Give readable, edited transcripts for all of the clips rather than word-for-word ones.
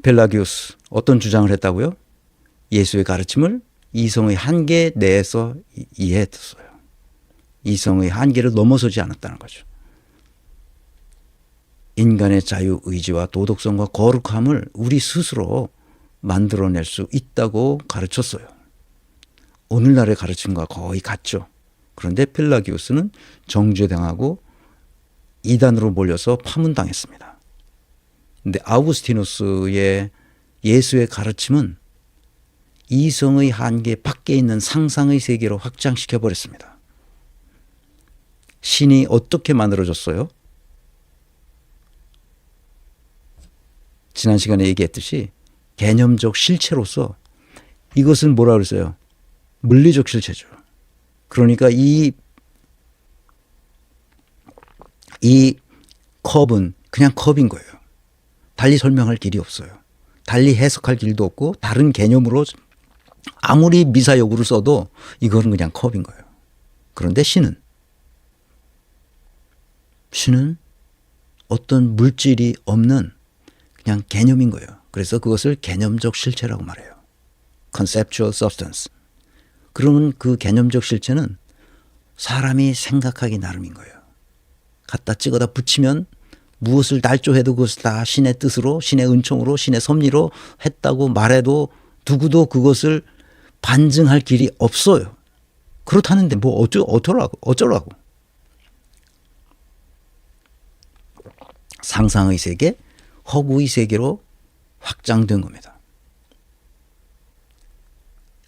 펠라기우스 어떤 주장을 했다고요? 예수의 가르침을 이성의 한계 내에서 이해했어요. 이성의 한계를 넘어서지 않았다는 거죠. 인간의 자유의지와 도덕성과 거룩함을 우리 스스로 만들어낼 수 있다고 가르쳤어요. 오늘날의 가르침과 거의 같죠. 그런데 펠라기우스는 정죄당하고 이단으로 몰려서 파문당했습니다. 그런데 아우구스티누스의 예수의 가르침은 이성의 한계 밖에 있는 상상의 세계로 확장시켜 버렸습니다. 신이 어떻게 만들어졌어요? 지난 시간에 얘기했듯이 개념적 실체로서 이것을 뭐라 그랬어요? 물리적 실체죠. 그러니까 이 컵은 그냥 컵인 거예요. 달리 설명할 길이 없어요. 달리 해석할 길도 없고 다른 개념으로 아무리 미사여구를 써도 이거는 그냥 컵인 거예요. 그런데 신은 어떤 물질이 없는 그냥 개념인 거예요. 그래서 그것을 개념적 실체라고 말해요. Conceptual substance. 그러면 그 개념적 실체는 사람이 생각하기 나름인 거예요. 갖다 찍어다 붙이면 무엇을 날조해도 그것을 다 신의 뜻으로, 신의 은총으로, 신의 섭리로 했다고 말해도 누구도 그것을 반증할 길이 없어요. 그렇다는데 뭐 어쩌라고. 상상의 세계, 허구의 세계로 확장된 겁니다.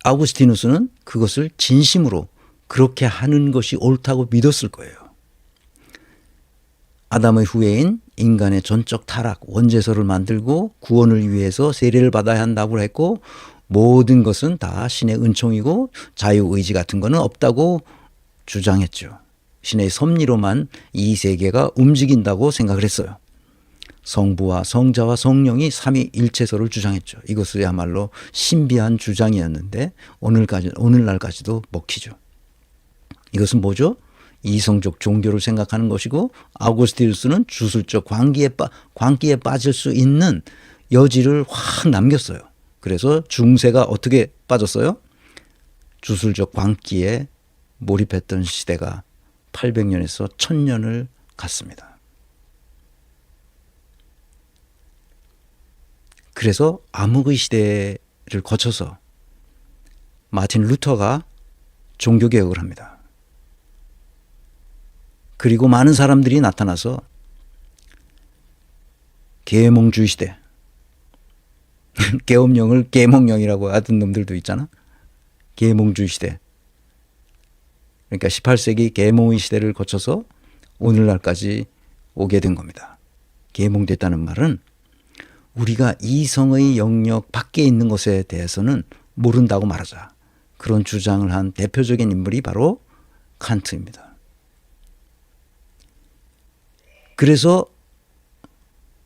아우구스티누스는 그것을 진심으로 그렇게 하는 것이 옳다고 믿었을 거예요. 아담의 후예인 인간의 전적 타락, 원죄서를 만들고 구원을 위해서 세례를 받아야 한다고 했고 모든 것은 다 신의 은총이고 자유의지 같은 거는 없다고 주장했죠. 신의 섭리로만 이 세계가 움직인다고 생각을 했어요. 성부와 성자와 성령이 삼위일체서를 주장했죠. 이것이야말로 신비한 주장이었는데 오늘날까지도 먹히죠. 이것은 뭐죠? 이성적 종교를 생각하는 것이고 아우구스티누스는 주술적 광기에 빠질 수 있는 여지를 확 남겼어요. 그래서 중세가 어떻게 빠졌어요? 주술적 광기에 몰입했던 시대가 800년에서 1000년을 갔습니다. 그래서 암흑의 시대를 거쳐서 마틴 루터가 종교개혁을 합니다. 그리고 많은 사람들이 나타나서 계몽주의 시대, 계엄령을 계몽령이라고 하던 놈들도 있잖아. 계몽주의 시대. 그러니까 18세기 계몽의 시대를 거쳐서 오늘날까지 오게 된 겁니다. 계몽됐다는 말은 우리가 이성의 영역 밖에 있는 것에 대해서는 모른다고 말하자. 그런 주장을 한 대표적인 인물이 바로 칸트입니다. 그래서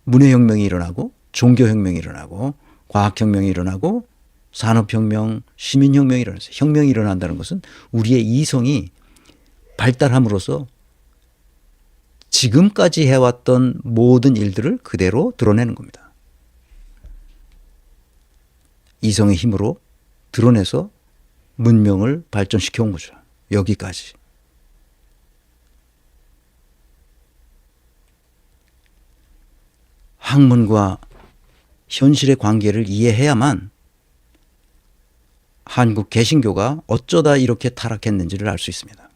문해혁명이 일어나고 종교혁명이 일어나고 과학혁명이 일어나고 산업혁명, 시민혁명이 일어났어요. 혁명이 일어난다는 것은 우리의 이성이 발달함으로써 지금까지 해왔던 모든 일들을 그대로 드러내는 겁니다. 이성의 힘으로 드러내서 문명을 발전시켜 온 거죠. 여기까지. 학문과 현실의 관계를 이해해야만 한국 개신교가 어쩌다 이렇게 타락했는지를 알 수 있습니다.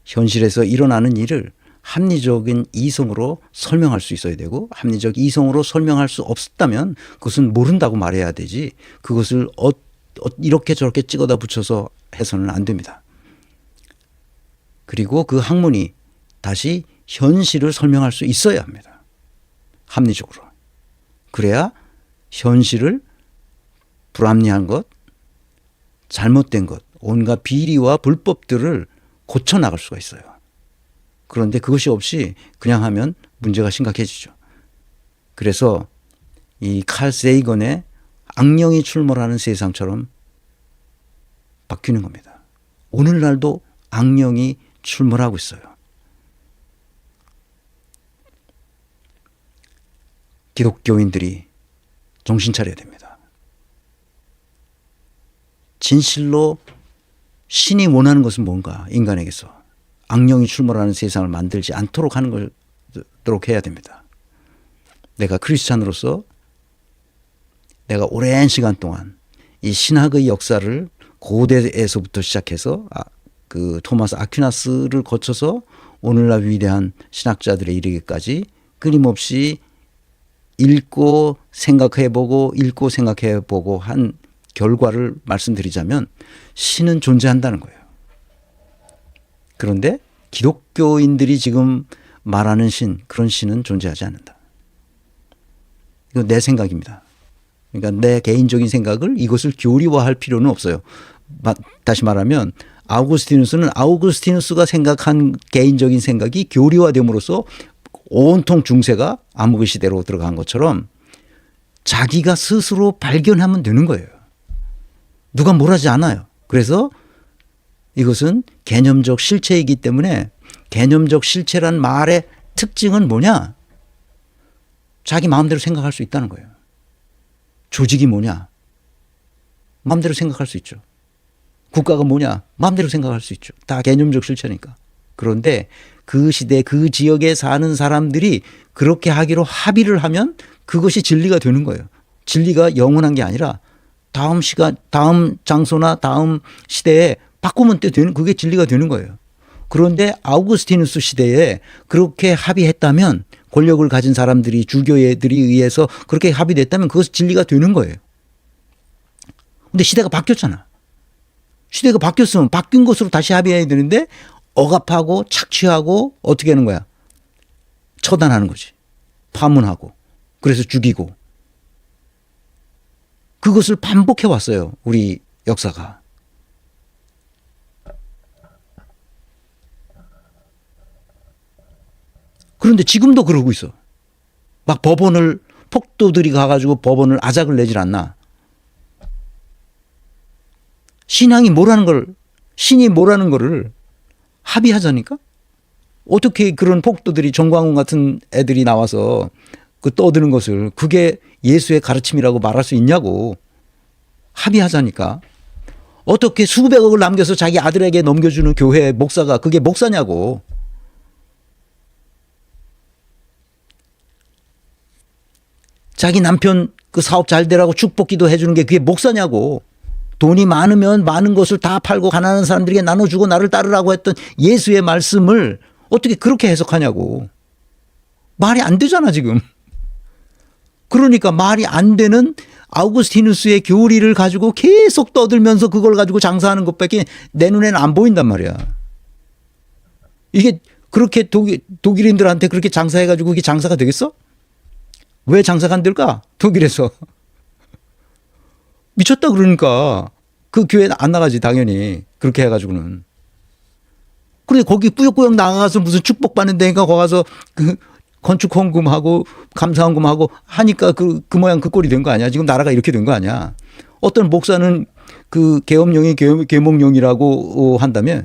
현실에서 일어나는 일을 합리적인 이성으로 설명할 수 있어야 되고 합리적 이성으로 설명할 수 없다면 그것은 모른다고 말해야 되지 그것을 이렇게 저렇게 찍어다 붙여서 해서는 안 됩니다. 그리고 그 학문이 다시 현실을 설명할 수 있어야 합니다. 합리적으로. 그래야 현실을 불합리한 것, 잘못된 것, 온갖 비리와 불법들을 고쳐나갈 수가 있어요. 그런데 그것이 없이 그냥 하면 문제가 심각해지죠. 그래서 이 칼 세이건의 악령이 출몰하는 세상처럼 바뀌는 겁니다. 오늘날도 악령이 출몰하고 있어요. 기독교인들이 정신 차려야 됩니다. 진실로 신이 원하는 것은 뭔가, 인간에게서 악령이 출몰하는 세상을 만들지 않도록 하는 것도록 해야 됩니다. 내가 크리스찬으로서 내가 오랜 시간 동안 이 신학의 역사를 고대에서부터 시작해서 그 토마스 아퀴나스를 거쳐서 오늘날 위대한 신학자들에 이르기까지 끊임없이 읽고 생각해보고 한 결과를 말씀드리자면 신은 존재한다는 거예요. 그런데 기독교인들이 지금 말하는 신, 그런 신은 존재하지 않는다. 이건 내 생각입니다. 그러니까 내 개인적인 생각을 이것을 교리화할 필요는 없어요. 다시 말하면 아우구스티누스가 생각한 개인적인 생각이 교리화됨으로써 온통 중세가 암흑의 시대로 들어간 것처럼 자기가 스스로 발견하면 되는 거예요. 누가 뭘 하지 않아요. 그래서 이것은 개념적 실체이기 때문에 개념적 실체란 말의 특징은 뭐냐? 자기 마음대로 생각할 수 있다는 거예요. 조직이 뭐냐? 마음대로 생각할 수 있죠. 국가가 뭐냐? 마음대로 생각할 수 있죠. 다 개념적 실체니까. 그런데 그 시대 그 지역에 사는 사람들이 그렇게 하기로 합의를 하면 그것이 진리가 되는 거예요. 진리가 영원한 게 아니라 다음 시간, 다음 장소나 다음 시대에 바꾸면 되는, 그게 진리가 되는 거예요. 그런데 아우구스티누스 시대에 그렇게 합의했다면, 권력을 가진 사람들이, 주교들이 의해서 그렇게 합의됐다면 그것이 진리가 되는 거예요. 근데 시대가 바뀌었잖아. 시대가 바뀌었으면 바뀐 것으로 다시 합의해야 되는데 억압하고 착취하고 어떻게 하는 거야? 처단하는 거지. 파문하고. 그래서 죽이고. 그것을 반복해 왔어요. 우리 역사가. 그런데 지금도 그러고 있어. 막 법원을, 폭도들이 가가지고 법원을 아작을 내질 않나. 신이 뭐라는 거를 합의하자니까? 어떻게 그런 폭도들이, 정광훈 같은 애들이 나와서 그 떠드는 것을 그게 예수의 가르침이라고 말할 수 있냐고. 합의하자니까. 어떻게 수백억을 남겨서 자기 아들에게 넘겨주는 교회 목사가 그게 목사냐고. 자기 남편 그 사업 잘 되라고 축복기도 해주는 게 그게 목사냐고. 돈이 많으면 많은 것을 다 팔고 가난한 사람들에게 나눠주고 나를 따르라고 했던 예수의 말씀을 어떻게 그렇게 해석하냐고. 말이 안 되잖아 지금. 그러니까 말이 안 되는 아우구스티누스의 교리를 가지고 계속 떠들면서 그걸 가지고 장사하는 것밖에 내 눈에는 안 보인단 말이야. 이게 그렇게 독일인들한테 그렇게 장사해가지고 이게 장사가 되겠어? 왜 장사가 안 될까? 독일에서. 미쳤다 그러니까. 그 교회 안 나가지 당연히. 그렇게 해가지고는. 그런데 거기 꾸역꾸역 나가서 무슨 축복받는 데니까 거기 가서 그 건축 헌금하고 감사 헌금하고 하니까 그 모양 그 꼴이 된 거 아니야? 지금 나라가 이렇게 된 거 아니야? 어떤 목사는 그 계엄령이 계몽령이라고 한다며?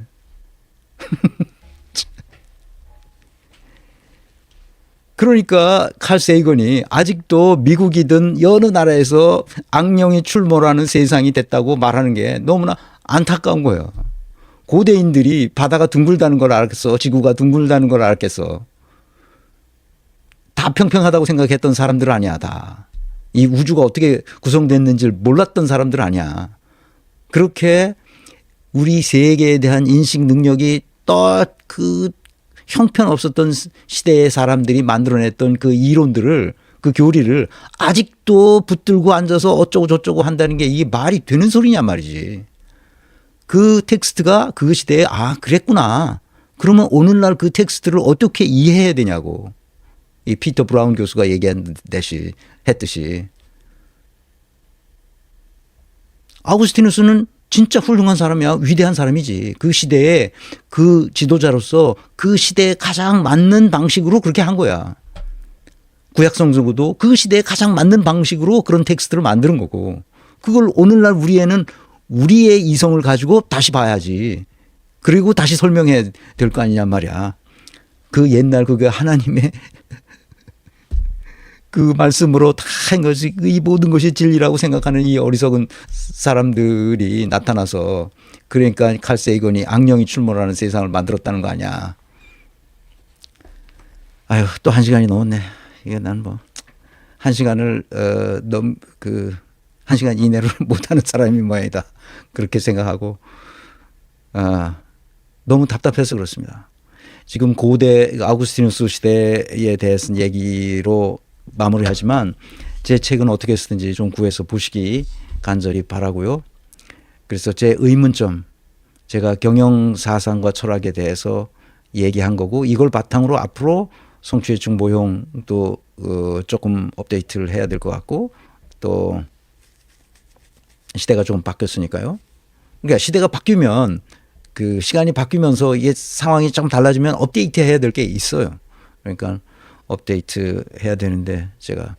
그러니까 칼 세이건이 아직도 미국이든 여느 나라에서 악령이 출몰하는 세상이 됐다고 말하는 게 너무나 안타까운 거예요. 고대인들이 바다가 둥글다는 걸 알았겠어? 지구가 둥글다는 걸 알았겠어? 다 평평하다고 생각했던 사람들 아니야, 다. 이 우주가 어떻게 구성됐는지를 몰랐던 사람들 아니야. 그렇게 우리 세계에 대한 인식 능력이 또 그 형편없었던 시대의 사람들이 만들어냈던 그 이론들을, 그 교리를 아직도 붙들고 앉아서 어쩌고 저쩌고 한다는 게 이게 말이 되는 소리냐 말이지. 그 텍스트가 그 시대에 그랬구나. 그러면 오늘날 그 텍스트를 어떻게 이해해야 되냐고. 이 피터 브라운 교수가 얘기했듯이. 아우구스티누스는 진짜 훌륭한 사람이야. 위대한 사람이지. 그 시대에 그 지도자로서 그 시대에 가장 맞는 방식으로 그렇게 한 거야. 구약성서도 그 시대에 가장 맞는 방식으로 그런 텍스트를 만드는 거고. 그걸 오늘날 우리는 우리의 이성을 가지고 다시 봐야지. 그리고 다시 설명해야 될 거 아니냐 말이야. 그 옛날 그게 하나님의 그 말씀으로 다 한 것이 이 모든 것이 진리라고 생각하는 이 어리석은 사람들이 나타나서 그러니까 칼 세이건이 악령이 출몰하는 세상을 만들었다는 거 아니야. 아유 또 1시간이 넘었네. 이게 난 뭐 1시간을 그 1시간 이내로 못하는 사람이 모양이다. 그렇게 생각하고 너무 답답해서 그렇습니다. 지금 고대 아우구스티누스 시대에 대해서 얘기로 마무리하지만 제 책은 어떻게 쓰든지 좀 구해서 보시기 간절히 바라고요. 그래서 제 의문점, 제가 경영 사상과 철학에 대해서 얘기한 거고 이걸 바탕으로 앞으로 성취해충 모형도 조금 업데이트를 해야 될 것 같고 또 시대가 좀 바뀌었으니까요. 그러니까 시대가 바뀌면 그 시간이 바뀌면서 이게 상황이 좀 달라지면 업데이트 해야 될 게 있어요. 그러니까 업데이트 해야 되는데 제가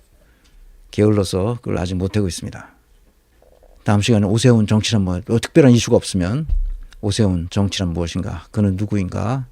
게을러서 그걸 아직 못하고 있습니다. 다음 시간에 오세훈 정치란 뭐 특별한 이슈가 없으면 오세훈 정치란 무엇인가? 그는 누구인가?